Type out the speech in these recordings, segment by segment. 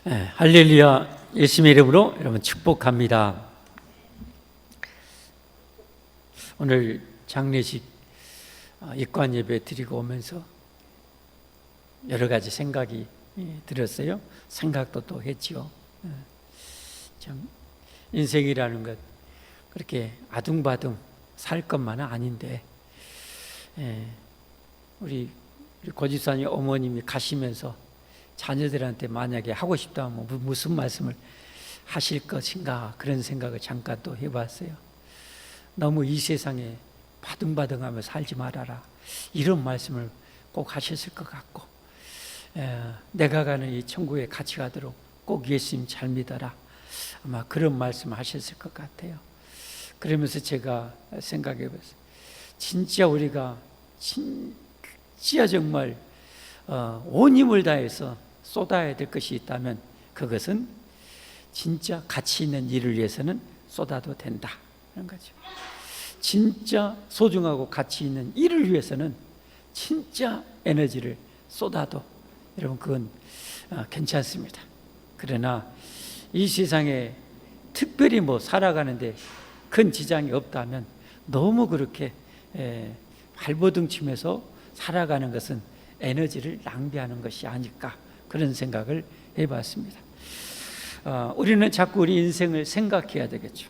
할렐루야. 예수님의 이름으로 여러분 축복합니다. 오늘 장례식 입관 예배 드리고 오면서 여러 가지 생각이 들었어요. 생각도 또 했지요. 참 인생이라는 것 그렇게 아둥바둥 살 것만은 아닌데, 우리 고집사님 어머님이 가시면서 자녀들한테 만약에 하고 싶다면 무슨 말씀을 하실 것인가, 그런 생각을 잠깐 또 해봤어요. 너무 이 세상에 바둥바둥하며 살지 말아라, 이런 말씀을 꼭 하셨을 것 같고, 내가 가는 이 천국에 같이 가도록 꼭 예수님 잘 믿어라, 아마 그런 말씀 하셨을 것 같아요. 그러면서 제가 생각해 봤어요. 진짜 우리가 진짜 정말 온 힘을 다해서 쏟아야 될 것이 있다면 그것은 진짜 가치 있는 일을 위해서는 쏟아도 된다, 그런 거죠. 진짜 소중하고 가치 있는 일을 위해서는 진짜 에너지를 쏟아도 여러분 그건 괜찮습니다. 그러나 이 세상에 특별히 살아가는데 큰 지장이 없다면 너무 그렇게 발버둥 치면서 살아가는 것은 에너지를 낭비하는 것이 아닐까, 그런 생각을 해봤습니다. 우리는 자꾸 우리 인생을 생각해야 되겠죠.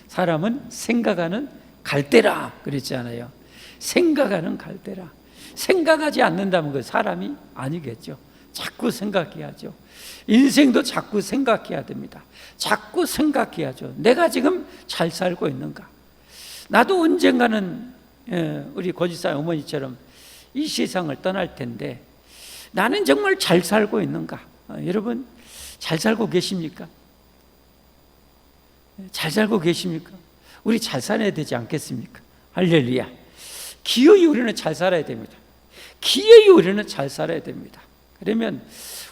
사람은 생각하는 갈대라 그랬잖아요. 생각하는 갈대라. 생각하지 않는다면 그 사람이 아니겠죠. 자꾸 생각해야죠. 인생도 자꾸 생각해야 됩니다. 자꾸 생각해야죠. 내가 지금 잘 살고 있는가? 나도 언젠가는 우리 고지사 어머니처럼 이 세상을 떠날 텐데 나는 정말 잘 살고 있는가? 여러분 잘 살고 계십니까? 잘 살고 계십니까? 우리 잘 살아야 되지 않겠습니까? 할렐루야. 기어이 우리는 잘 살아야 됩니다. 기어이 우리는 잘 살아야 됩니다. 그러면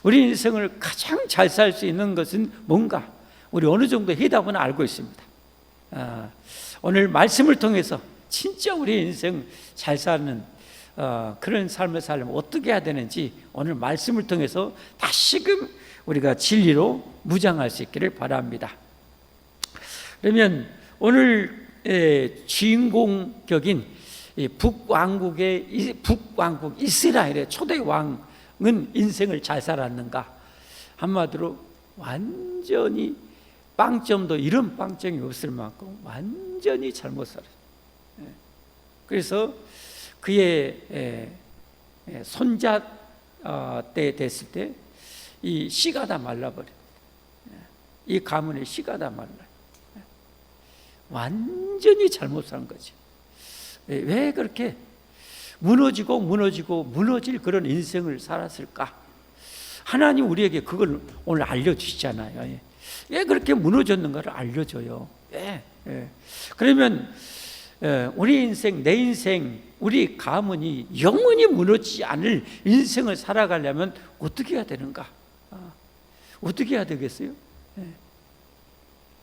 우리 인생을 가장 잘 살 수 있는 것은 뭔가 우리 어느 정도 해답은 알고 있습니다. 오늘 말씀을 통해서 진짜 우리 인생 잘 사는 그런 삶을 살려면 어떻게 해야 되는지 오늘 말씀을 통해서 다시금 우리가 진리로 무장할 수 있기를 바랍니다. 그러면 오늘 주인공 격인 북왕국 이스라엘의 초대 왕은 인생을 잘 살았는가? 한마디로 완전히 빵점도 이런 빵점이 없을 만큼 완전히 잘못 살았어요. 그래서 그의 손자 때 됐을 때 이 씨가 다 말라버려요. 이 가문의 씨가 다 말라요. 완전히 잘못 산 거지. 왜 그렇게 무너질 그런 인생을 살았을까? 하나님 우리에게 그걸 오늘 알려주시잖아요. 왜 그렇게 무너졌는가를 알려줘요. 그러면 우리 인생, 내 인생, 우리 가문이 영원히 무너지지 않을 인생을 살아가려면 어떻게 해야 되는가? 어떻게 해야 되겠어요?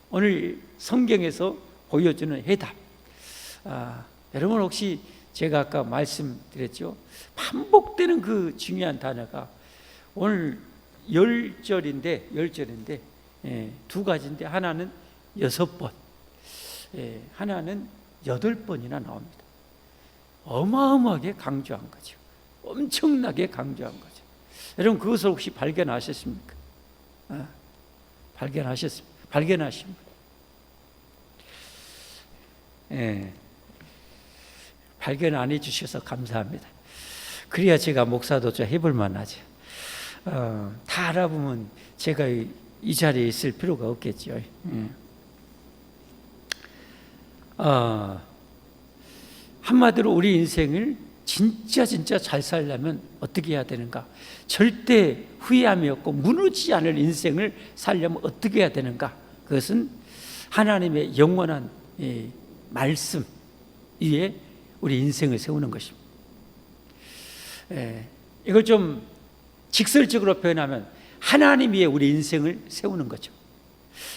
오늘 성경에서 보여주는 해답. 여러분 혹시 제가 아까 말씀드렸죠? 반복되는 그 중요한 단어가 오늘 10절인데 두 가지인데 하나는 6번, 하나는 8번이나 나옵니다. 어마어마하게 강조한 거죠. 엄청나게 강조한 거죠. 여러분 그것을 혹시 발견하셨습니까? 발견하십니까? 발견 안 해주셔서 감사합니다. 그래야 제가 목사도 좀 해볼 만하죠. 다 알아보면 제가 이 자리에 있을 필요가 없겠죠. 한마디로 우리 인생을 진짜 잘 살려면 어떻게 해야 되는가? 절대 후회함이 없고 무너지지 않을 인생을 살려면 어떻게 해야 되는가? 그것은 하나님의 영원한 말씀 위에 우리 인생을 세우는 것입니다. 이걸 좀 직설적으로 표현하면 하나님 위에 우리 인생을 세우는 거죠.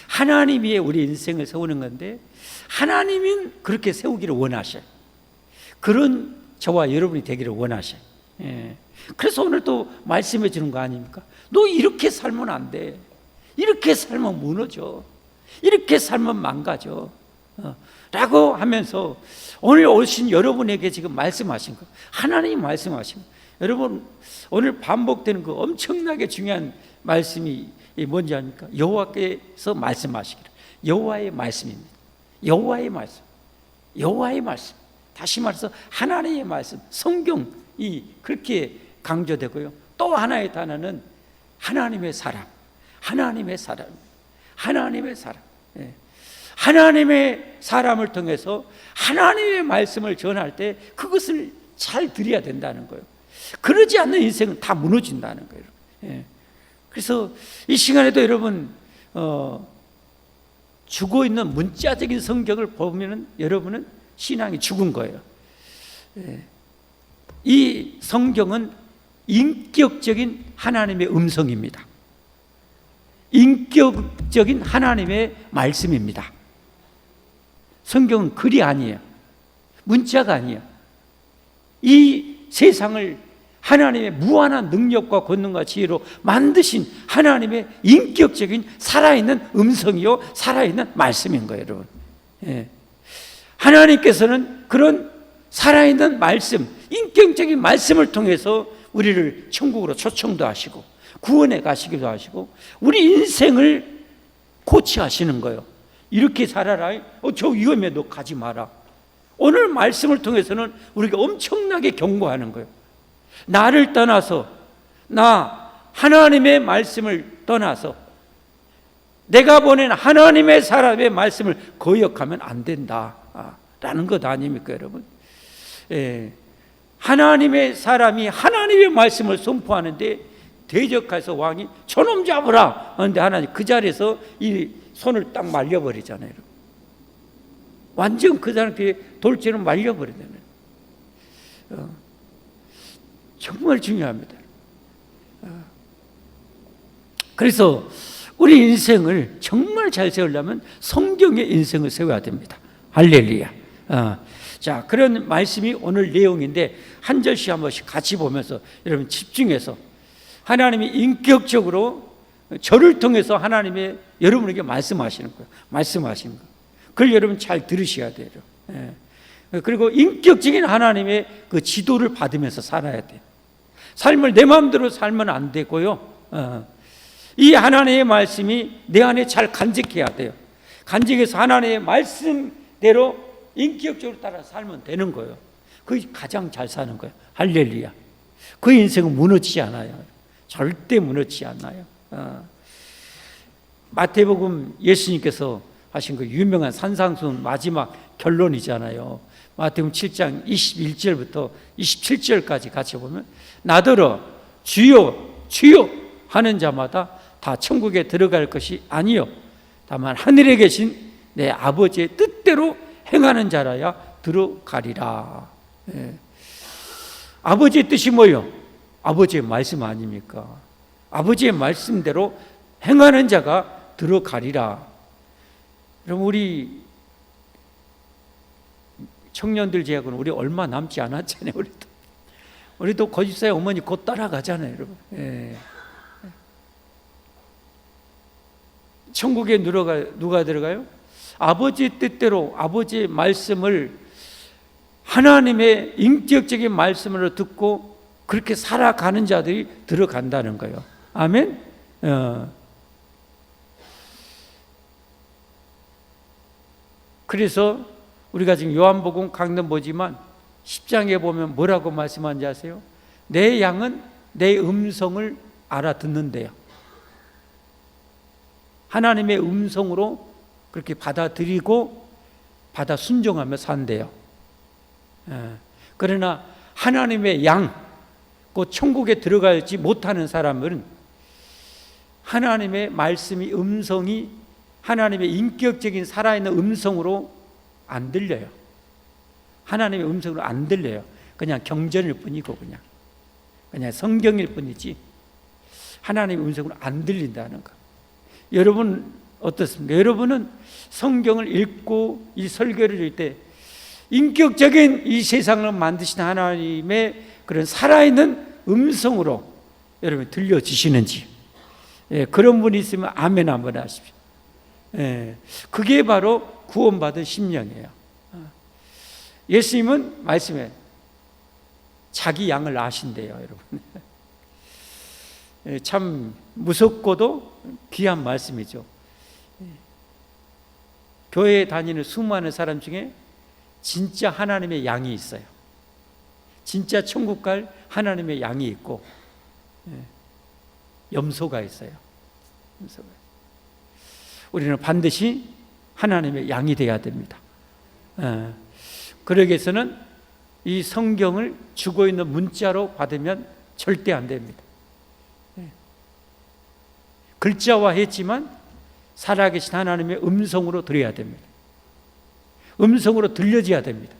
하나님 위에 우리 인생을 세우는 건데 하나님은 그렇게 세우기를 원하셔요. 그런 저와 여러분이 되기를 원하셔요. 예. 그래서 오늘 또 말씀해 주는 거 아닙니까? 너 이렇게 살면 안 돼. 이렇게 살면 무너져. 이렇게 살면 망가져. 라고 하면서 오늘 오신 여러분에게 지금 말씀하신 거, 하나님이 말씀하신 거. 여러분, 오늘 반복되는 그 엄청나게 중요한 말씀이 뭔지 아닙니까? 여호와께서 말씀하시기를. 여호와의 말씀입니다. 여호와의 말씀. 여호와의 말씀. 다시 말해서 하나님의 말씀. 성경이 그렇게 강조되고요. 또 하나의 단어는 하나님의 사람. 하나님의 사람. 하나님의 사람. 예. 하나님의 사람을 통해서 하나님의 말씀을 전할 때 그것을 잘 드려야 된다는 거예요. 그러지 않는 인생은 다 무너진다는 거예요. 예. 그래서 이 시간에도 여러분 죽어 있는 문자적인 성경을 보면은 여러분은 신앙이 죽은 거예요. 예. 이 성경은 인격적인 하나님의 음성입니다. 인격적인 하나님의 말씀입니다. 성경은 글이 아니에요. 문자가 아니에요. 이 세상을 하나님의 무한한 능력과 권능과 지혜로 만드신 하나님의 인격적인 살아있는 음성이요, 살아있는 말씀인 거예요, 여러분. 예. 하나님께서는 그런 살아있는 말씀, 인격적인 말씀을 통해서 우리를 천국으로 초청도 하시고 구원에 가시기도 하시고 우리 인생을 고치하시는 거예요. 이렇게 살아라. 저 위험해, 너 가지 마라. 오늘 말씀을 통해서는 우리가 엄청나게 경고하는 거예요. 나를 떠나서, 나 하나님의 말씀을 떠나서 내가 보낸 하나님의 사람의 말씀을 거역하면 안 된다 라는 것 아닙니까, 여러분? 예. 하나님의 사람이 하나님의 말씀을 선포하는데 대적해서 왕이 저놈 잡으라 하는데 하나님 그 자리에서 이 손을 딱 말려버리잖아요, 여러분. 완전 그 사람께 돌처럼 말려버리잖아요. 정말 중요합니다. 그래서 우리 인생을 정말 잘 세우려면 성경의 인생을 세워야 됩니다. 할렐루야. 자, 그런 말씀이 오늘 내용인데 한 절씩 한 번씩 같이 보면서 여러분 집중해서 하나님이 인격적으로 저를 통해서 하나님의 여러분에게 말씀하시는 거예요. 말씀하시는 거. 그걸 여러분 잘 들으셔야 돼요. 예. 그리고 인격적인 하나님의 그 지도를 받으면서 살아야 돼요. 삶을 내 마음대로 살면 안 되고요. 이 하나님의 말씀이 내 안에 잘 간직해야 돼요. 간직해서 하나님의 말씀대로 인격적으로 따라 살면 되는 거예요. 그게 가장 잘 사는 거예요. 할렐루야. 그 인생은 무너지지 않아요. 절대 무너지지 않아요. 마태복음 예수님께서 하신 그 유명한 산상수훈 마지막 결론이잖아요. 마태복음 7장 21절부터 27절까지 같이 보면 나더러 주여 주여 하는 자마다 다 천국에 들어갈 것이 아니요 다만 하늘에 계신 내 아버지의 뜻대로 행하는 자라야 들어가리라. 예. 아버지의 뜻이 뭐예요? 아버지의 말씀 아닙니까? 아버지의 말씀대로 행하는 자가 들어가리라. 그럼 우리 청년들 제약은 우리 얼마 남지 않았잖아요. 우리도 거짓사의 어머니 곧 따라가잖아요, 여러분. 예. 천국에 누가 들어가요? 아버지의 뜻대로 아버지의 말씀을 하나님의 인격적인 말씀으로 듣고 그렇게 살아가는 자들이 들어간다는 거예요. 아멘? 그래서 우리가 지금 요한복음 강론 보지만 10장에 보면 뭐라고 말씀하는지 아세요? 내 양은 내 음성을 알아듣는데요. 하나님의 음성으로 그렇게 받아들이고 받아 순종하며 산대요. 그러나 하나님의 양, 곧 천국에 들어가지 못하는 사람은 하나님의 말씀이 음성이 하나님의 인격적인 살아있는 음성으로 안 들려요. 하나님의 음성으로 안 들려요. 그냥 경전일 뿐이고 그냥 성경일 뿐이지 하나님의 음성으로 안 들린다는 거. 여러분 어떻습니까? 여러분은 성경을 읽고 이 설교를 할 때 인격적인 이 세상을 만드신 하나님의 그런 살아있는 음성으로 여러분 들려주시는지, 그런 분이 있으면 아멘 한번 하십시오. 그게 바로 구원받은 심령이에요. 예수님은 말씀에 자기 양을 아신대요, 여러분. 참 무섭고도 귀한 말씀이죠. 교회에 다니는 수많은 사람 중에 진짜 하나님의 양이 있어요. 진짜 천국 갈 하나님의 양이 있고, 염소가 있어요. 우리는 반드시 하나님의 양이 되어야 됩니다. 그러기 위해서는 이 성경을 죽어있는 문자로 받으면 절대 안 됩니다. 글자화했지만 살아계신 하나님의 음성으로 들어야 됩니다. 음성으로 들려져야 됩니다.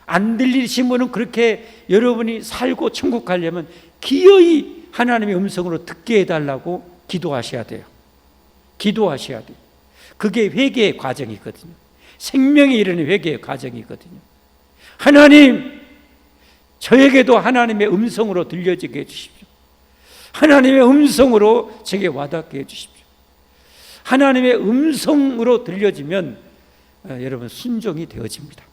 안 들리신 분은 그렇게 여러분이 살고 천국 가려면 기어이 하나님의 음성으로 듣게 해달라고 기도하셔야 돼요. 기도하셔야 돼요. 그게 회개의 과정이거든요. 생명에 이르는 회개의 과정이거든요. 하나님, 저에게도 하나님의 음성으로 들려지게 해주십시오. 하나님의 음성으로 제게 와닿게 해주십시오. 하나님의 음성으로 들려지면 여러분 순종이 되어집니다.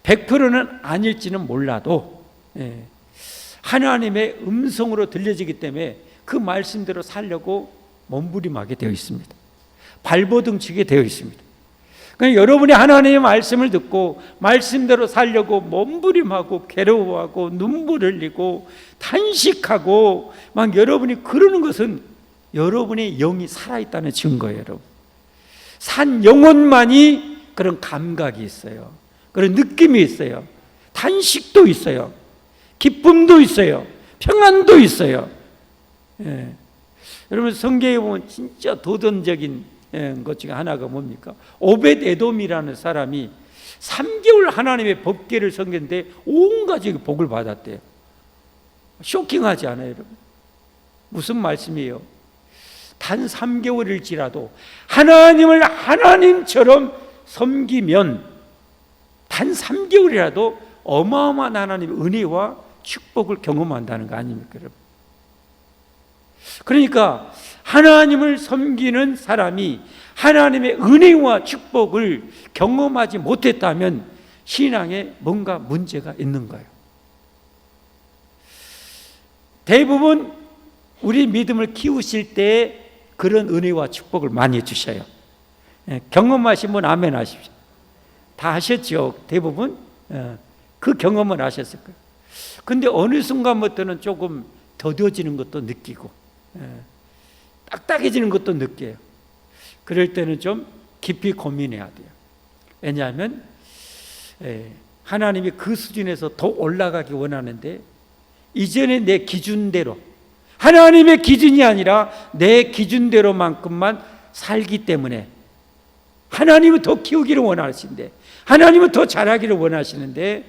100%는 아닐지는 몰라도 하나님의 음성으로 들려지기 때문에 그 말씀대로 살려고 몸부림하게 되어 있습니다. 발버둥 치게 되어 있습니다. 그러니까 여러분이 하나님의 말씀을 듣고 말씀대로 살려고 몸부림하고 괴로워하고 눈물 흘리고 탄식하고 막 여러분이 그러는 것은 여러분의 영이 살아있다는 증거예요, 여러분. 산 영혼만이 그런 감각이 있어요. 그런 느낌이 있어요. 탄식도 있어요. 기쁨도 있어요. 평안도 있어요. 여러분 성경에 보면 진짜 도전적인 것 중에 하나가 뭡니까? 오벳 에돔이라는 사람이 3개월 하나님의 법궤를 섬겼는데 온 가족이 복을 받았대요. 쇼킹하지 않아요, 여러분? 무슨 말씀이에요? 단 3개월일지라도 하나님을 하나님처럼 섬기면 단 3개월이라도 어마어마한 하나님의 은혜와 축복을 경험한다는 거 아닙니까, 여러분? 그러니까 하나님을 섬기는 사람이 하나님의 은혜와 축복을 경험하지 못했다면 신앙에 뭔가 문제가 있는 거예요. 대부분 우리 믿음을 키우실 때 그런 은혜와 축복을 많이 주셔요. 경험하신 분 아멘 하십시오. 다 하셨죠, 대부분. 그 경험을 하셨을 거예요. 근데 어느 순간부터는 조금 더뎌지는 것도 느끼고 딱딱해지는 것도 느껴요. 그럴 때는 좀 깊이 고민해야 돼요. 왜냐하면 하나님이 그 수준에서 더 올라가기 원하는데 이전에 내 기준대로, 하나님의 기준이 아니라 내 기준대로만큼만 살기 때문에 하나님은 더 키우기를 원하시는데, 하나님은 더 잘하기를 원하시는데,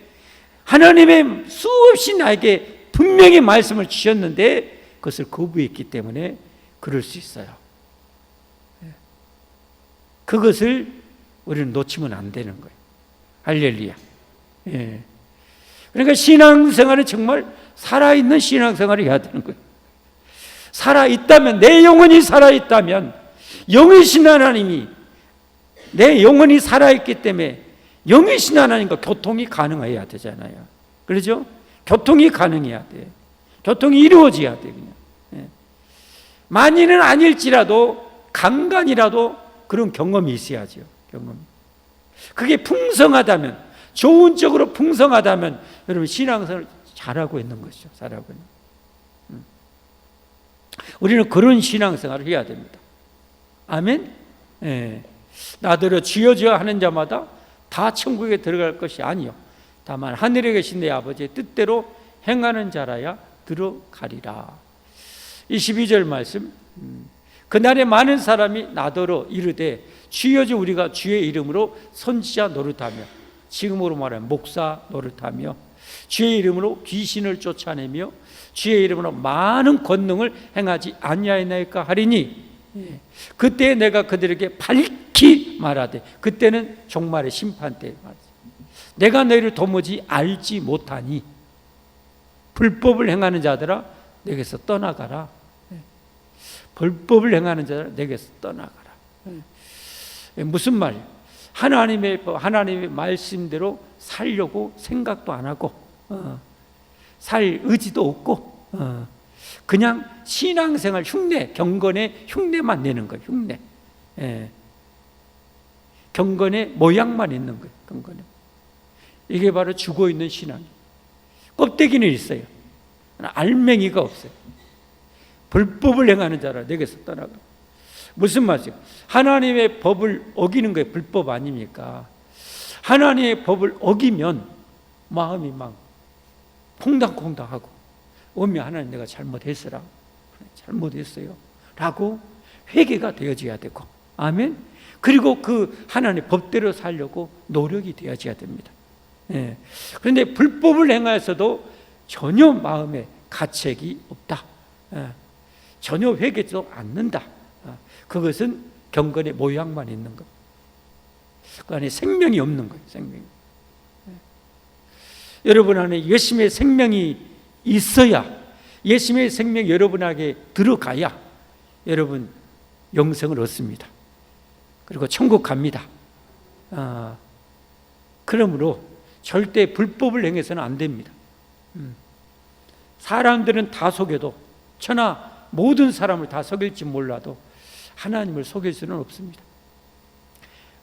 하나님의 수없이 나에게 분명히 말씀을 주셨는데 그것을 거부했기 때문에 그럴 수 있어요. 그것을 우리는 놓치면 안 되는 거예요. 할렐루야. 그러니까 신앙생활은 정말 살아있는 신앙생활을 해야 되는 거예요. 살아있다면, 내 영혼이 살아있다면, 영이신 하나님이, 내 영혼이 살아있기 때문에 영이신 하나님과 교통이 가능해야 되잖아요. 그렇죠? 교통이 가능해야 돼. 교통이 이루어져야 돼, 그냥. 많이는 아닐지라도 간간이라도 그런 경험이 있어야죠. 경험. 그게 풍성하다면, 좋은 쪽으로 풍성하다면 여러분 신앙생활을 잘하고 있는 것이죠. 잘하고 있는. 우리는 그런 신앙생활을 해야 됩니다. 아멘. 나더러 주여 주여 하는 자마다 다 천국에 들어갈 것이 아니요, 다만 하늘에 계신 내 아버지의 뜻대로 행하는 자라야 들어가리라. 22절 말씀. 그날에 많은 사람이 나더러 이르되 주여 주 우리가 주의 이름으로 선지자 노릇하며, 지금으로 말하면 목사 노릇하며, 주의 이름으로 귀신을 쫓아내며 주의 이름으로 많은 권능을 행하지 아니하였나이까 하리니, 그때 내가 그들에게 밝히 말하되, 그때는 종말의 심판 때 말이지. 내가 너희를 도무지 알지 못하니 불법을 행하는 자들아 내게서 떠나가라. 불법을 행하는 자들아 내게서 떠나가라. 무슨 말이에요? 하나님의 말씀대로 살려고 생각도 안 하고 살 의지도 없고 그냥 신앙생활 흉내, 경건의 흉내만 내는 거예요. 흉내. 경건의 모양만 있는 거예요. 경건의. 이게 바로 죽어있는 신앙이에요. 껍데기는 있어요. 알맹이가 없어요. 불법을 행하는 자라 내게서 떠나가. 무슨 말이에요? 하나님의 법을 어기는 거예요. 불법 아닙니까? 하나님의 법을 어기면 마음이 막 콩당콩당하고, 하나님 내가 잘못했어라, 잘못했어요 라고 회개가 되어져야 되고, 아멘. 그리고 그 하나님의 법대로 살려고 노력이 되어져야 됩니다. 그런데 불법을 행하여서도 전혀 마음에 가책이 없다, 전혀 회개도 않는다, 그것은 경건의 모양만 있는 것, 그 안에 생명이 없는 거예요. 생명이. 여러분 안에 예수님의 생명이 있어야, 예수님의 생명이 여러분에게 들어가야 여러분 영생을 얻습니다. 그리고 천국 갑니다. 그러므로 절대 불법을 행해서는 안 됩니다. 사람들은 다 속여도, 천하 모든 사람을 다 속일지 몰라도 하나님을 속일 수는 없습니다.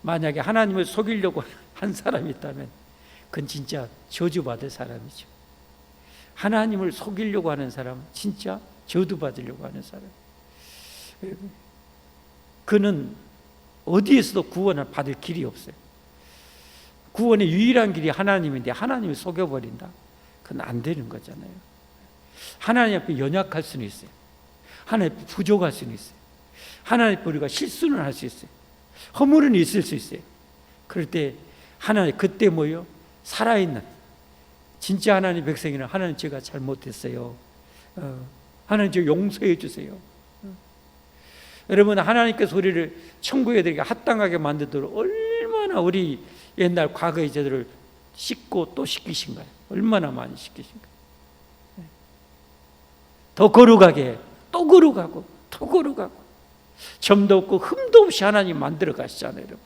만약에 하나님을 속이려고 한 사람이 있다면 그건 진짜 저주받을 사람이죠. 하나님을 속이려고 하는 사람은 진짜 저주받으려고 하는 사람. 그는 어디에서도 구원을 받을 길이 없어요. 구원의 유일한 길이 하나님인데 하나님을 속여버린다? 그건 안 되는 거잖아요. 하나님 앞에 연약할 수는 있어요. 하나님 앞에 부족할 수는 있어요. 하나님 앞에 우리가 실수는 할 수 있어요. 허물은 있을 수 있어요. 그럴 때 하나님, 그때 뭐요? 살아있는 진짜 하나님 백성이는 하나님 제가 잘못했어요. 하나님 저 용서해 주세요. 여러분, 하나님께서 우리를 천국에 들게 합당하게 만들도록 얼마나 우리 옛날 과거의 죄들을 씻고 또 씻기신가요? 얼마나 많이 씻기신가요? 더 거룩하게, 또 거룩하고, 또 거룩하고, 점도 없고 흠도 없이 하나님 만들어 가시잖아요, 여러분.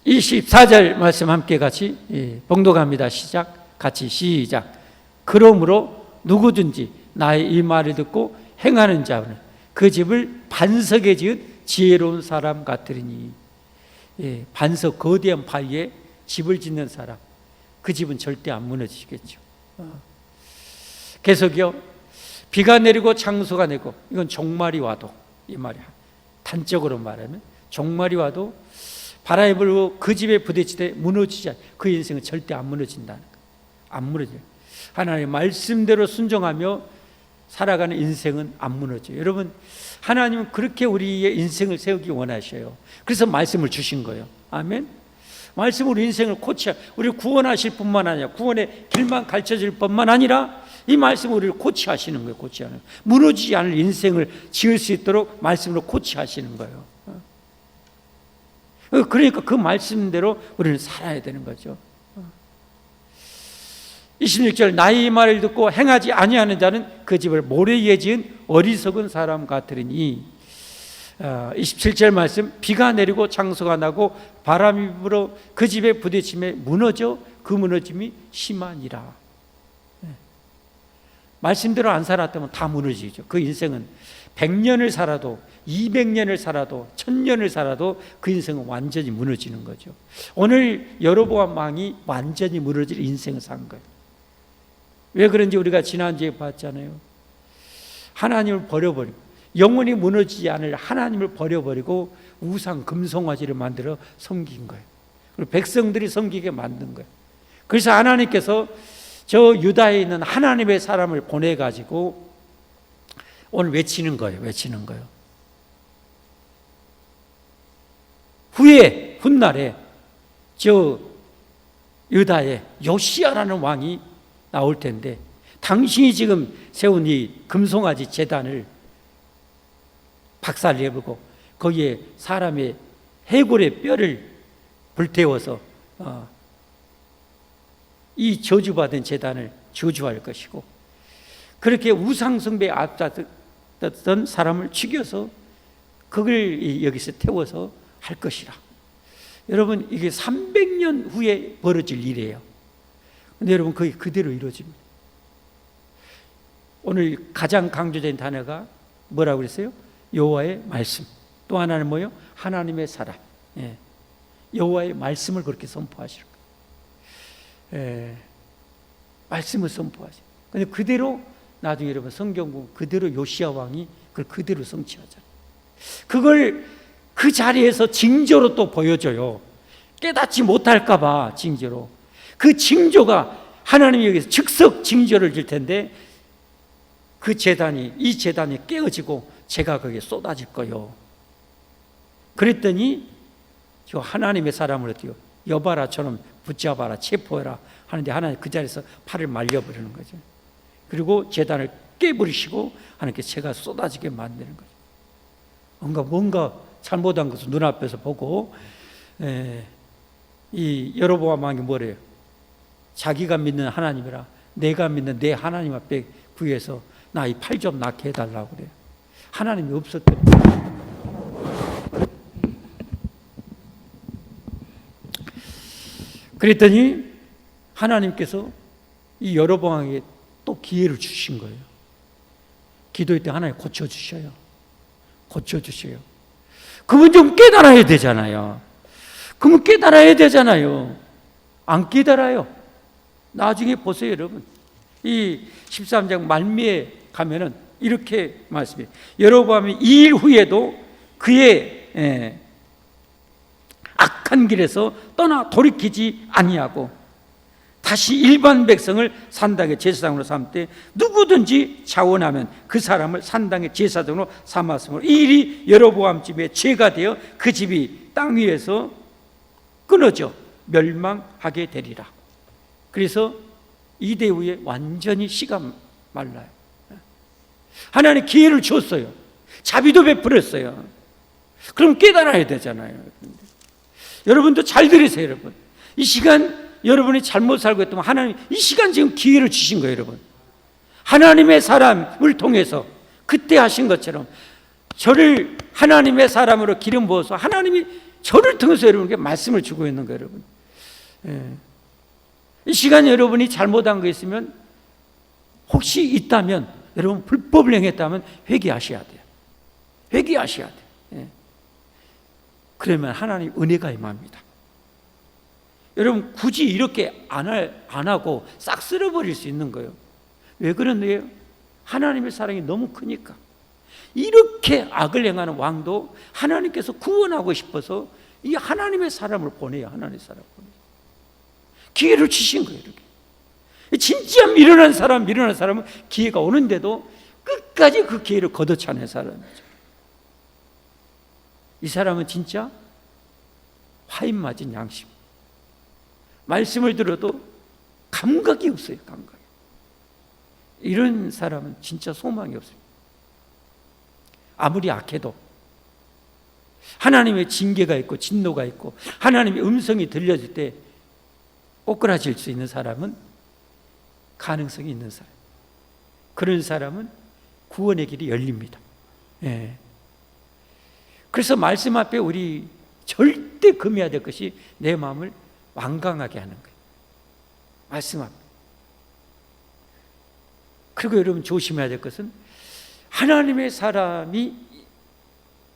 24절 말씀 함께 같이 봉독합니다. 시작. 같이 시작. 그러므로 누구든지 나의 이 말을 듣고 행하는 자는 그 집을 반석에 지은 지혜로운 사람 같으리니. 반석, 거대한 바위에 집을 짓는 사람, 그 집은 절대 안 무너지겠죠. 계속요. 비가 내리고 창수가 내고, 이건 종말이 와도, 이 말이야. 단적으로 말하면 종말이 와도 바람이 불고 그 집에 부딪히되 무너지지 않아. 그 인생은 절대 안 무너진다는 거예요. 안 무너져요. 하나님의 말씀대로 순종하며 살아가는 인생은 안 무너져요. 여러분, 하나님은 그렇게 우리의 인생을 세우기 원하셔요. 그래서 말씀을 주신 거예요. 아멘. 말씀으로 인생을 우리를 구원하실 뿐만 아니라, 구원의 길만 가르쳐줄 뿐만 아니라 이 말씀으로 우리를 코치하시는 거예요. 코치하는 거예요. 무너지지 않을 인생을 지을 수 있도록 말씀으로 코치하시는 거예요. 그러니까 그 말씀대로 우리는 살아야 되는 거죠. 26절, 나의 이 말을 듣고 행하지 아니하는 자는 그 집을 모래 위에 지은 어리석은 사람 같으리니. 27절 말씀, 비가 내리고 창수가 나고 바람이 불어 그 집에 부딪힘에 무너져 그 무너짐이 심하니라. 말씀대로 안 살았다면 다 무너지죠. 그 인생은 100년을 살아도 200년을 살아도 1000년을 살아도 그 인생은 완전히 무너지는 거죠. 오늘 여로보암 왕이 완전히 무너질 인생을 산 거예요. 왜 그런지 우리가 지난주에 봤잖아요. 하나님을 버려버리고, 영원히 무너지지 않을 하나님을 버려버리고 우상 금송아지를 만들어 섬긴 거예요. 그리고 백성들이 섬기게 만든 거예요. 그래서 하나님께서 저 유다에 있는 하나님의 사람을 보내가지고 오늘 외치는 거예요. 외치는 거예요. 훗날에 저 유다에 요시야라는 왕이 나올 텐데, 당신이 지금 세운 이 금송아지 제단을 박살내버리고 거기에 사람의 해골의 뼈를 불태워서 이 저주받은 제단을 저주할 것이고, 그렇게 우상숭배에 앞섰던 사람을 죽여서 그걸 여기서 태워서 할 것이라. 여러분, 이게 300년 후에 벌어질 일이에요. 근데 여러분, 그게 그대로 이루어집니다. 오늘 가장 강조된 단어가 뭐라고 그랬어요? 여호와의 말씀. 또 하나는 뭐예요? 하나님의 사람. 예. 여호와의 말씀을 그렇게 선포하실 거예요. 예. 말씀을 선포하죠. 근데 그대로 나중에 여러분 성경 보면 그대로 요시야 왕이 그걸 그대로 성취하잖아요. 그걸 그 자리에서 징조로 또 보여줘요. 깨닫지 못할까 봐 징조로. 그 징조가 하나님이 여기서 즉석 징조를 줄 텐데, 그 제단이, 이 제단이 깨어지고 제가 거기에 쏟아질 거요. 그랬더니 저 하나님의 사람을 어때요? 여바라처럼 붙잡아라, 체포해라 하는데 하나님 그 자리에서 팔을 말려버리는 거죠. 그리고 제단을 깨버리시고 하나님께 제가 쏟아지게 만드는 거죠. 뭔가 잘못한 것을 눈앞에서 보고, 이 여로보암 왕이 뭐래요? 자기가 믿는 하나님이라 내가 믿는 내 하나님 앞에 구해서 나 이 팔 좀 낫게 해달라고 그래요. 하나님이 없었거든요. 그랬더니 하나님께서 이 여로보암에게 또 기회를 주신 거예요. 기도할 때 하나님 고쳐주셔요. 고쳐주셔요. 그분 좀 깨달아야 되잖아요. 그분 깨달아야 되잖아요. 안 깨달아요. 나중에 보세요, 여러분. 이 13장 말미에 가면은 이렇게 말씀해요. 여로보암이 2일 후에도 그의 악한 길에서 떠나 돌이키지 아니하고 다시 일반 백성을 산당의 제사장으로 삼되 누구든지 자원하면 그 사람을 산당의 제사장으로 삼았으므로 이 일이 여로보암 집에 죄가 되어 그 집이 땅 위에서 끊어져 멸망하게 되리라. 그래서 이대 후에 완전히 씨가 말라요. 하나님 기회를 줬어요. 자비도 베풀었어요. 그럼 깨달아야 되잖아요. 여러분도 잘 들으세요, 여러분. 이 시간 여러분이 잘못 살고 있다면 하나님 이 시간 지금 기회를 주신 거예요, 여러분. 하나님의 사람을 통해서 그때 하신 것처럼 저를 하나님의 사람으로 기름 부어서 하나님이 저를 통해서 여러분에게 말씀을 주고 있는 거예요, 여러분. 이 시간 여러분이 잘못한 거 있으면, 혹시 있다면 여러분 불법을 행했다면 회개하셔야 돼요. 회개하셔야 돼요. 그러면 하나님 은혜가 임합니다. 여러분 굳이 이렇게 안 하고 싹 쓸어버릴 수 있는 거예요. 왜 그런데요? 하나님의 사랑이 너무 크니까. 이렇게 악을 행하는 왕도 하나님께서 구원하고 싶어서 이 하나님의 사람을 보내요. 하나님의 사람을 보내요. 기회를 주신 거예요. 이렇게. 진짜 미련한 사람은 기회가 오는데도 끝까지 그 기회를 걷어차는 사람이죠. 이 사람은 진짜 화인 맞은 양심. 말씀을 들어도 감각이 없어요. 감각이. 이런 사람은 진짜 소망이 없습니다. 아무리 악해도 하나님의 징계가 있고 진노가 있고 하나님의 음성이 들려질 때 꼬꾸라질 수 있는 사람은 가능성이 있는 사람. 그런 사람은 구원의 길이 열립니다. 그래서 말씀 앞에 우리 절대 금해야 될 것이 내 마음을 완강하게 하는 거예요. 말씀 앞에. 그리고 여러분 조심해야 될 것은 하나님의 사람이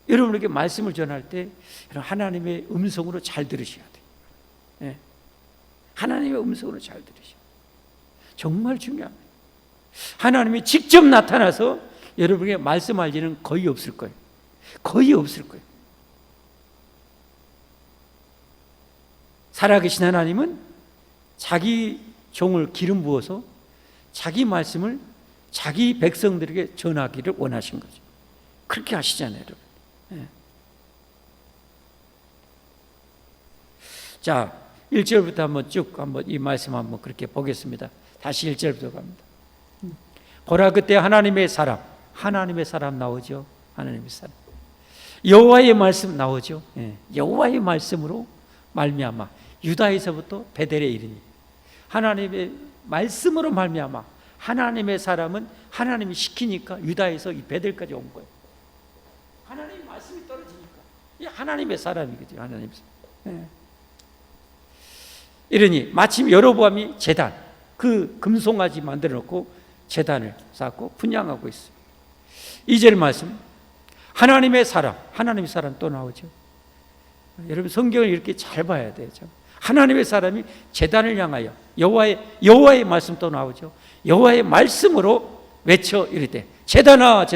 여러분에게 말씀을 전할 때 하나님의 음성으로 잘 들으셔야 돼요. 하나님의 음성으로 잘 들으셔야 돼요. 정말 중요합니다. 하나님이 직접 나타나서 여러분에게 말씀할 일은 거의 없을 거예요. 거의 없을 거예요. 살아계신 하나님은 자기 종을 기름 부어서 자기 말씀을 자기 백성들에게 전하기를 원하신 거죠. 그렇게 하시잖아요, 여러분. 자, 1절부터 한번 쭉 한번 이 말씀 한번 그렇게 보겠습니다. 다시 1절부터 갑니다. 보라 그때 하나님의 사람 나오죠. 하나님의 사람. 여호와의 말씀 나오죠. 여호와의 말씀으로 말미암아 유다에서부터 베델에 이르니 하나님의 말씀으로 말미암아 하나님의 사람은 하나님이 시키니까 유다에서 이 베델까지 온 거예요. 하나님의 말씀이 떨어지니까 이 하나님의 사람이거든요. 하나님의 사람. 이러니 마침 여로보암이 제단 그 금송아지 만들어 놓고 제단을 쌓고 분향하고 있어요. 2절 말씀 하나님의 사람 또 나오죠. 여러분 성경을 이렇게 잘 봐야 돼요. 하나님의 사람이 제단을 향하여 여호와의 말씀 또 나오죠. 여호와의 말씀으로 외쳐 이르되 제단아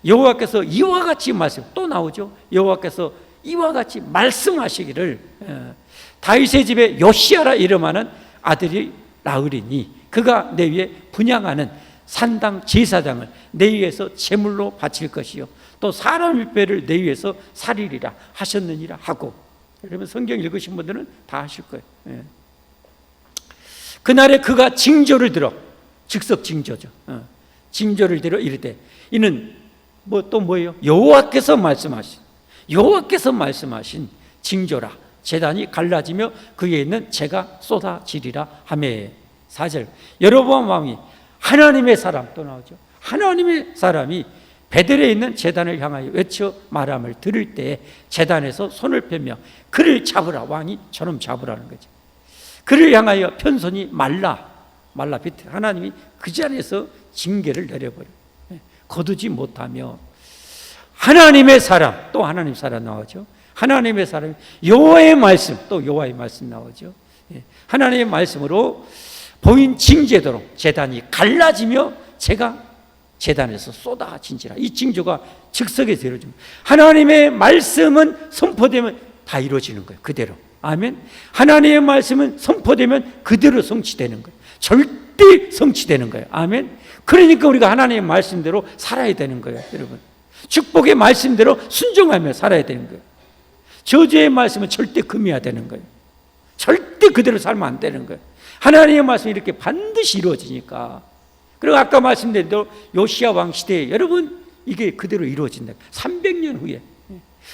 여호와께서 이와 같이 말씀 또 나오죠. 여호와께서 이와 같이 말씀하시기를 다윗의 집에 요시아라 이름하는 아들이 나으리니 그가 내 위에 분향하는 산당 제사장을 내 위에서 제물로 바칠 것이요 또 사람의 뼈를 내 위에서 살리리라 하셨느니라 하고, 여러분 성경 읽으신 분들은 다 아실 거예요. 그날에 그가 징조를 들어 즉석 징조죠. 징조를 들어 이르되 이는 또 뭐예요? 여호와께서 말씀하신 징조라. 제단이 갈라지며 그에 있는 재가 쏟아지리라 하매. 4절 여로보암 왕이 하나님의 사람 또 나오죠. 하나님의 사람이 베델에 있는 제단을 향하여 외쳐 말함을 들을 때에 제단에서 손을 펴며 그를 잡으라. 왕이 저놈 잡으라는 거죠. 그를 향하여 편손이 말라 비틀. 하나님이 그 자리에서 징계를 내려버려. 거두지 못하며 하나님의 사람 또 하나님 사람 나오죠. 하나님의 사람이 여호와의 말씀 또 여호와의 말씀 나오죠. 하나님의 말씀으로 보인 징제도로 제단이 갈라지며 제가 제단에서 쏟아진지라. 이 징조가 즉석에 이루어집니다. 하나님의 말씀은 선포되면 다 이루어지는 거예요. 그대로. 아멘. 하나님의 말씀은 선포되면 그대로 성취되는 거예요. 절대 성취되는 거예요. 아멘. 그러니까 우리가 하나님의 말씀대로 살아야 되는 거예요. 여러분 축복의 말씀대로 순종하며 살아야 되는 거예요. 저주의 말씀은 절대 금해야 되는 거예요. 절대 그대로 살면 안 되는 거예요. 하나님의 말씀이 이렇게 반드시 이루어지니까. 그리고 아까 말씀드린 대로 요시야 왕 시대에 여러분 이게 그대로 이루어진다. 300년 후에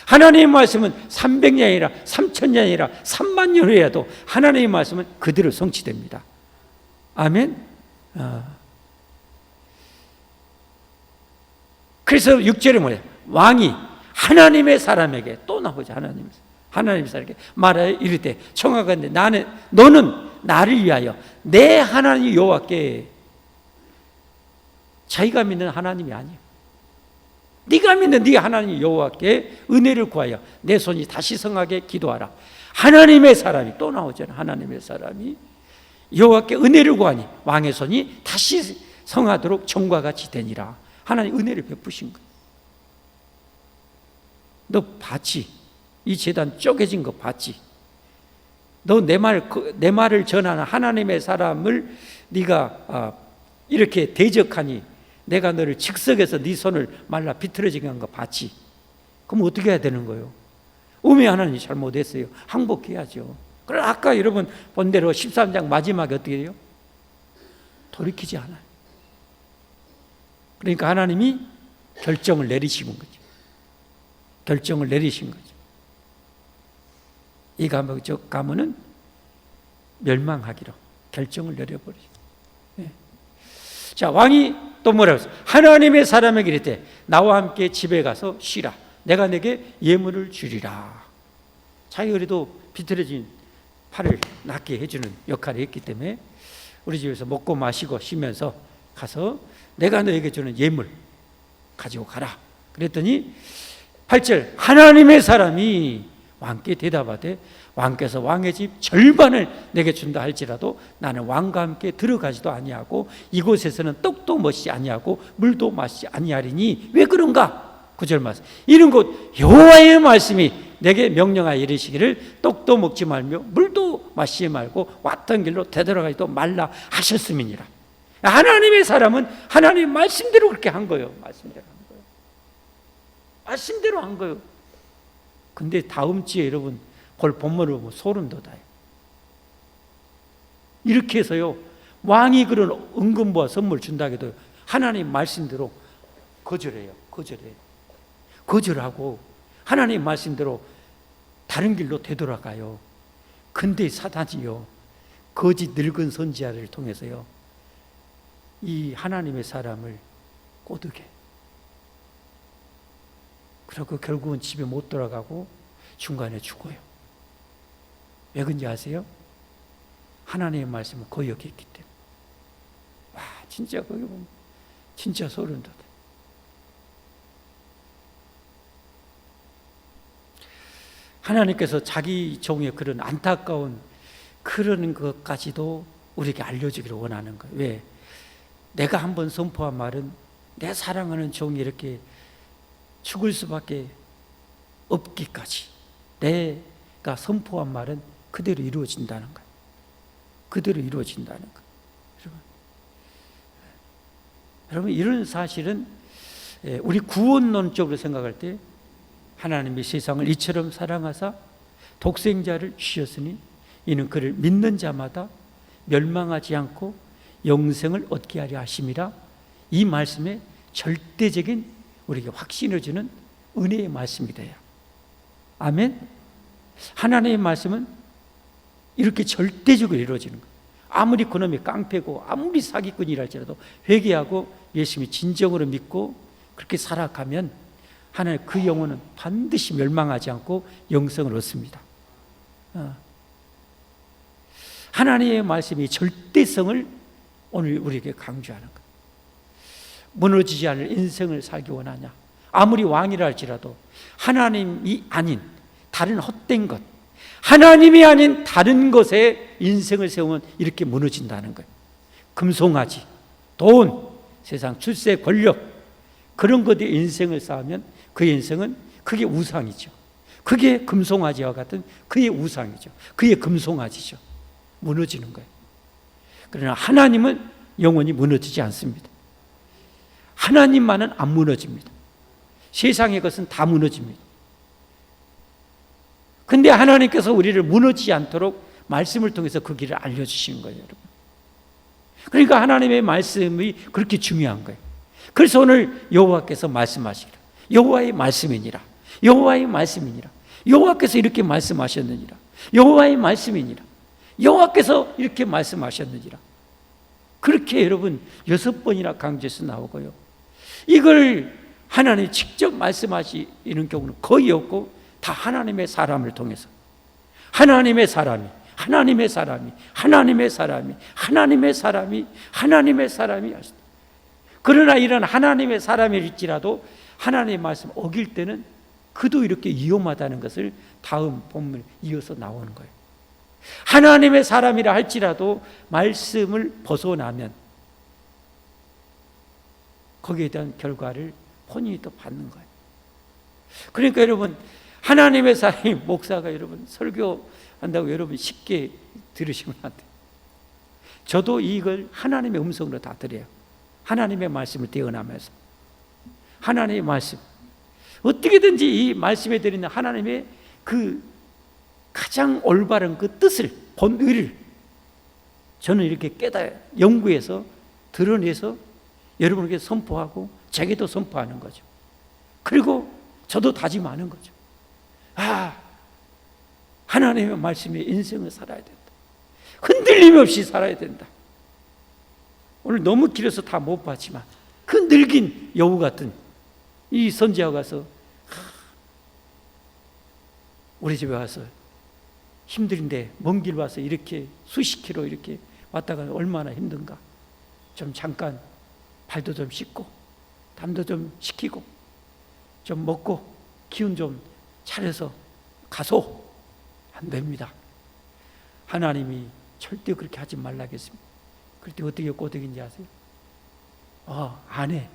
하나님의 말씀은 300년이 아니라 3000년이 아니라 3만 년 후에도 하나님의 말씀은 그대로 성취됩니다. 아멘. 그래서 6절에 뭐예요? 왕이 하나님의 사람에게 또 나오죠. 하나님의 사람에게 말하여 이르되 청하건대 너는 나를 위하여 내 하나님 여호와께, 자기가 믿는 하나님이 아니에요. 네가 믿는 네 하나님 여호와께 은혜를 구하여 내 손이 다시 성하게 기도하라. 하나님의 사람이 또 나오잖아요. 하나님의 사람이 여호와께 은혜를 구하니 왕의 손이 다시 성하도록 전과 같이 되니라. 하나님 은혜를 베푸신 거예요. 너 봤지? 이 제단 쪼개진 거 봤지? 너 내 말을 전하는 하나님의 사람을 네가 이렇게 대적하니 내가 너를 즉석에서 네 손을 말라 비틀어지게 한 거 봤지? 그럼 어떻게 해야 되는 거예요? 음의 하나님이 잘못했어요. 항복해야죠. 그럼 아까 여러분 본 대로 13장 마지막에 어떻게 해요? 돌이키지 않아요. 그러니까 하나님이 결정을 내리신 거죠. 결정을 내리신 거죠. 이 가문 저 가문은 멸망하기로 결정을 내려버리죠. 자, 왕이 또 뭐라고 했어요? 하나님의 사람에게 이르되 나와 함께 집에 가서 쉬라. 내가 내게 예물을 주리라. 자기가 그래도 비틀어진 팔을 낫게 해주는 역할을 했기 때문에 우리 집에서 먹고 마시고 쉬면서 가서 내가 너에게 주는 예물 가지고 가라. 그랬더니 8절 하나님의 사람이 왕께 대답하되 왕께서 왕의 집 절반을 내게 준다 할지라도 나는 왕과 함께 들어가지도 아니하고 이곳에서는 떡도 먹지 아니하고 물도 마시지 아니하리니 왜 그런가? 9절 말씀 이런 곧 여호와의 말씀이 내게 명령하여 이르시기를 떡도 먹지 말며 물도 마시지 말고 왔던 길로 되돌아가지도 말라 하셨음이니라. 하나님의 사람은 하나님의 말씀대로 그렇게 한 거예요. 말씀대로 한 거예요. 근데 다음 주에 여러분 볼 본문을 보면 소름 돋아요. 이렇게 해서요 왕이 그런 은금보화 선물 준다 해도 하나님 말씀대로 거절해요. 거절하고 하나님 말씀대로 다른 길로 되돌아가요. 근데 사단이요, 거짓 늙은 선지자를 통해서요, 이 하나님의 사람을 꼬드게, 그리고 결국은 집에 못 돌아가고 중간에 죽어요. 왜 그런지 아세요? 하나님의 말씀을 거역했기 때문에. 와, 진짜 거기 보면 진짜 소름 돋아요. 하나님께서 자기 종의 그런 안타까운 그런 것까지도 우리에게 알려주기를 원하는 거예요. 왜? 내가 한번 선포한 말은 내 사랑하는 종이 이렇게 죽을 수밖에 없기까지 내가 선포한 말은 그대로 이루어진다는 거예요. 그대로 이루어진다는 거예요. 여러분, 이런 사실은 우리 구원론적으로 생각할 때 하나님이 세상을 이처럼 사랑하사 독생자를 주셨으니 이는 그를 믿는 자마다 멸망하지 않고 영생을 얻게 하려 하심이라. 이 말씀에 절대적인 우리에게 확신을 주는 은혜의 말씀이다. 아멘. 하나님의 말씀은 이렇게 절대적으로 이루어지는 거예요. 아무리 그놈이 깡패고 아무리 사기꾼이랄지라도 회개하고 예수님이 진정으로 믿고 그렇게 살아가면 하나님 그 영혼은 반드시 멸망하지 않고 영생을 얻습니다. 하나님의 말씀이 절대성을 오늘 우리에게 강조하는 거예요. 무너지지 않을 인생을 살기 원하냐? 아무리 왕이라 할지라도 하나님이 아닌 다른 헛된 것, 하나님이 아닌 다른 것에 인생을 세우면 이렇게 무너진다는 거예요. 금송아지, 돈, 세상 출세, 권력, 그런 것에 인생을 쌓으면 그 인생은 그게 우상이죠. 그게 금송아지와 같은 그의 우상이죠. 그의 금송아지죠. 무너지는 거예요. 그러나 하나님은 영원히 무너지지 않습니다. 하나님만은 안 무너집니다. 세상의 것은 다 무너집니다. 근데 하나님께서 우리를 무너지지 않도록 말씀을 통해서 그 길을 알려주시는 거예요, 여러분. 그러니까 하나님의 말씀이 그렇게 중요한 거예요. 그래서 오늘 여호와께서 말씀하시기를 여호와의 말씀이니라, 여호와의 말씀이니라, 여호와께서 이렇게 말씀하셨느니라, 여호와의 말씀이니라, 여호와께서 이렇게 말씀하셨느니라. 그렇게 여러분 6번이나 강조해서 나오고요. 이걸 하나님이 직접 말씀하시는 경우는 거의 없고 다 하나님의 사람을 통해서, 하나님의 사람이 하셨다. 그러나 이런 하나님의 사람일지라도 하나님의 말씀 어길 때는 그도 이렇게 위험하다는 것을 다음 본문에 이어서 나오는 거예요. 하나님의 사람이라 할지라도 말씀을 벗어나면 거기에 대한 결과를 본인이 또 받는 거예요. 그러니까 여러분, 하나님의 사람이 목사가 여러분 설교한다고 여러분 쉽게 들으시면 안 돼요. 저도 이걸 하나님의 음성으로 다 들어요. 하나님의 말씀을 떼어나면서 하나님의 말씀, 어떻게든지 이 말씀에 들어있는 하나님의 그 가장 올바른 그 뜻을, 본의를 저는 이렇게 연구해서 드러내서 여러분에게 선포하고 제게도 선포하는 거죠. 그리고 저도 다짐하는 거죠. 하나님의 말씀에 인생을 살아야 된다. 흔들림 없이 살아야 된다. 오늘 너무 길어서 다 못 봤지만 그 늙은 여우 같은 이 선지자가 가서 우리 집에 와서 힘들인데 먼 길 와서 이렇게 수십 킬로 이렇게 왔다가 얼마나 힘든가. 좀 잠깐 발도 좀 씻고 담도 좀 식히고 좀 먹고 기운 좀 차려서 가소. 안 됩니다. 하나님이 절대 그렇게 하지 말라겠습니다. 그럴 때 어떻게 꼬드긴지 아세요? 안 해.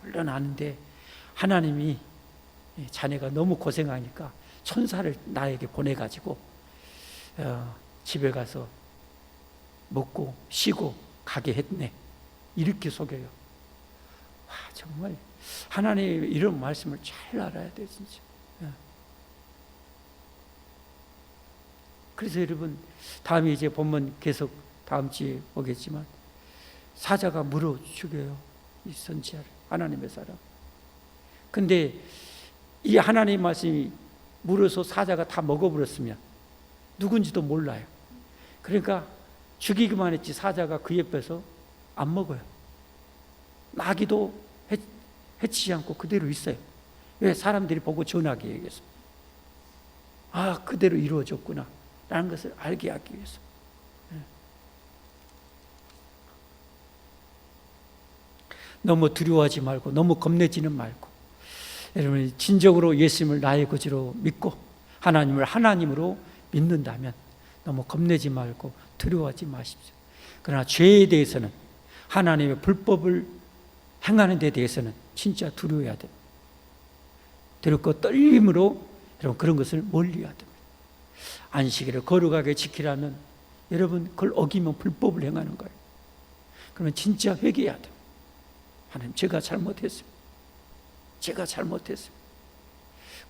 물론 아는데 하나님이 자네가 너무 고생하니까 천사를 나에게 보내가지고 집에 가서 먹고 쉬고 가게 했네. 이렇게 속여요. 정말 하나님의 이런 말씀을 잘 알아야 돼, 진짜. 그래서 여러분, 다음에 이제 본문 계속 다음 주에 오겠지만 사자가 물어 죽여요. 이 선지자를, 하나님의 사람. 근데 이 하나님의 말씀이 물어서 사자가 다 먹어버렸으면 누군지도 몰라요. 그러니까 죽이기만 했지 사자가 그 옆에서 안 먹어요. 나기도 해치지 않고 그대로 있어요. 왜? 사람들이 보고 전하기 위해서. 아, 그대로 이루어졌구나 라는 것을 알게 하기 위해서. 너무 두려워하지 말고, 너무 겁내지는 말고, 여러분이 진정으로 예수님을 나의 거지로 믿고 하나님을 하나님으로 믿는다면 너무 겁내지 말고 두려워하지 마십시오. 그러나 죄에 대해서는, 하나님의 불법을 행하는 데 대해서는 진짜 두려워해야 됩니다. 두렵고 떨림으로 여러분 그런 것을 멀리해야 됩니다. 안식일을 거룩하게 지키라면 여러분 그걸 어기면 불법을 행하는 거예요. 그러면 진짜 회개해야 돼요. 하나님, 제가 잘못했습니다. 제가 잘못했습니다.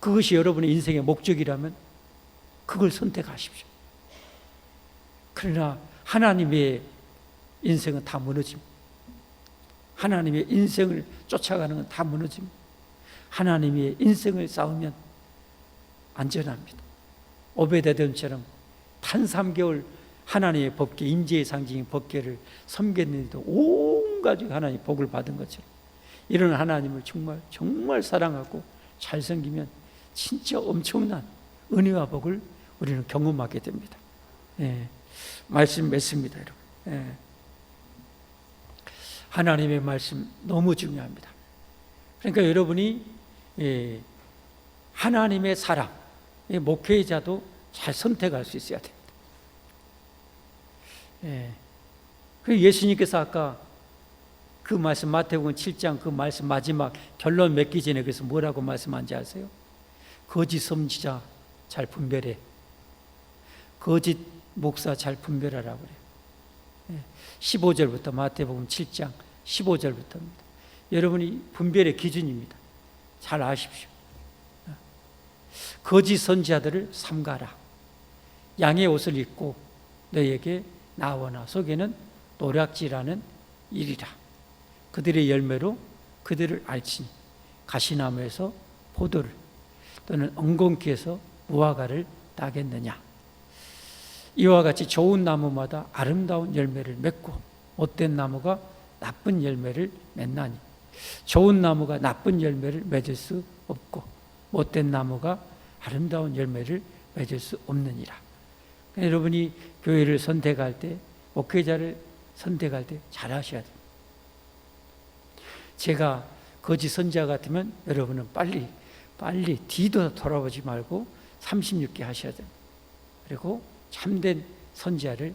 그것이 여러분의 인생의 목적이라면 그걸 선택하십시오. 그러나 하나님의 인생은 다 무너집니다. 하나님의 인생을 쫓아가는 건 다 무너집니다. 하나님의 인생을 싸우면 안전합니다. 오베데돔처럼 단 3개월 하나님의 법궤, 임재의 상징인 법궤를 섬겼는데도 온 가족이 하나님의 복을 받은 것처럼, 이런 하나님을 정말 사랑하고 잘 섬기면 진짜 엄청난 은혜와 복을 우리는 경험하게 됩니다. 예, 말씀 맺습니다, 여러분. 예. 하나님의 말씀 너무 중요합니다. 그러니까 여러분이 하나님의 사람, 목회자도 잘 선택할 수 있어야 됩니다. 그 예수님께서 아까 그 말씀, 마태복음 7장 그 말씀 마지막 결론 맺기 전에 그래서 뭐라고 말씀한지 아세요? 거짓 선지자 잘 분별해. 거짓 목사 잘 분별하라고 그래요. 15절부터, 마태복음 7장 15절부터입니다. 여러분이 분별의 기준입니다. 잘 아십시오. 거짓 선지자들을 삼가라. 양의 옷을 입고 너에게 나오나 속에는 노략질하는 일이라. 그들의 열매로 그들을 알지니 가시나무에서 포도를 또는 엉겅퀴에서 무화과를 따겠느냐. 이와 같이 좋은 나무마다 아름다운 열매를 맺고 못된 나무가 나쁜 열매를 맺나니 좋은 나무가 나쁜 열매를 맺을 수 없고 못된 나무가 아름다운 열매를 맺을 수 없느니라. 여러분이 교회를 선택할 때, 목회자를 선택할 때 잘 하셔야 됩니다. 제가 거짓 선지자 같으면 여러분은 빨리 뒤도 돌아보지 말고 36개 하셔야 됩니다. 그리고 참된 선지자를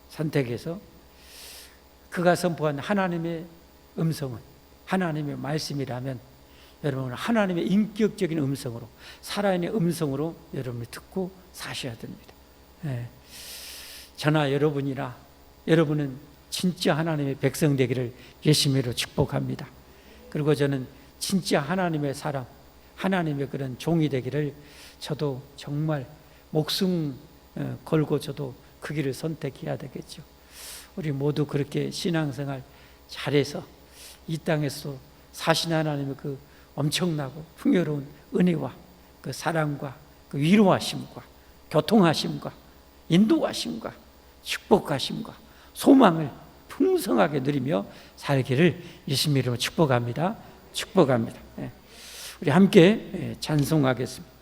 선택해서 그가 선포한 하나님의 음성은 하나님의 말씀이라면 여러분은 하나님의 인격적인 음성으로, 살아있는 음성으로 여러분이 듣고 사셔야 됩니다. 저나 여러분이나 여러분은 진짜 하나님의 백성 되기를 예수님으로 축복합니다. 그리고 저는 진짜 하나님의 사람, 하나님의 그런 종이 되기를 저도 정말 목숨 걸고 저도 그 길을 선택해야 되겠죠. 우리 모두 그렇게 신앙생활 잘해서 이 땅에서 사신 하나님의 그 엄청나고 풍요로운 은혜와 그 사랑과 그 위로하심과 교통하심과 인도하심과 축복하심과 소망을 풍성하게 누리며 살기를 예수님 이름으로 축복합니다. 축복합니다. 우리 함께 찬송하겠습니다.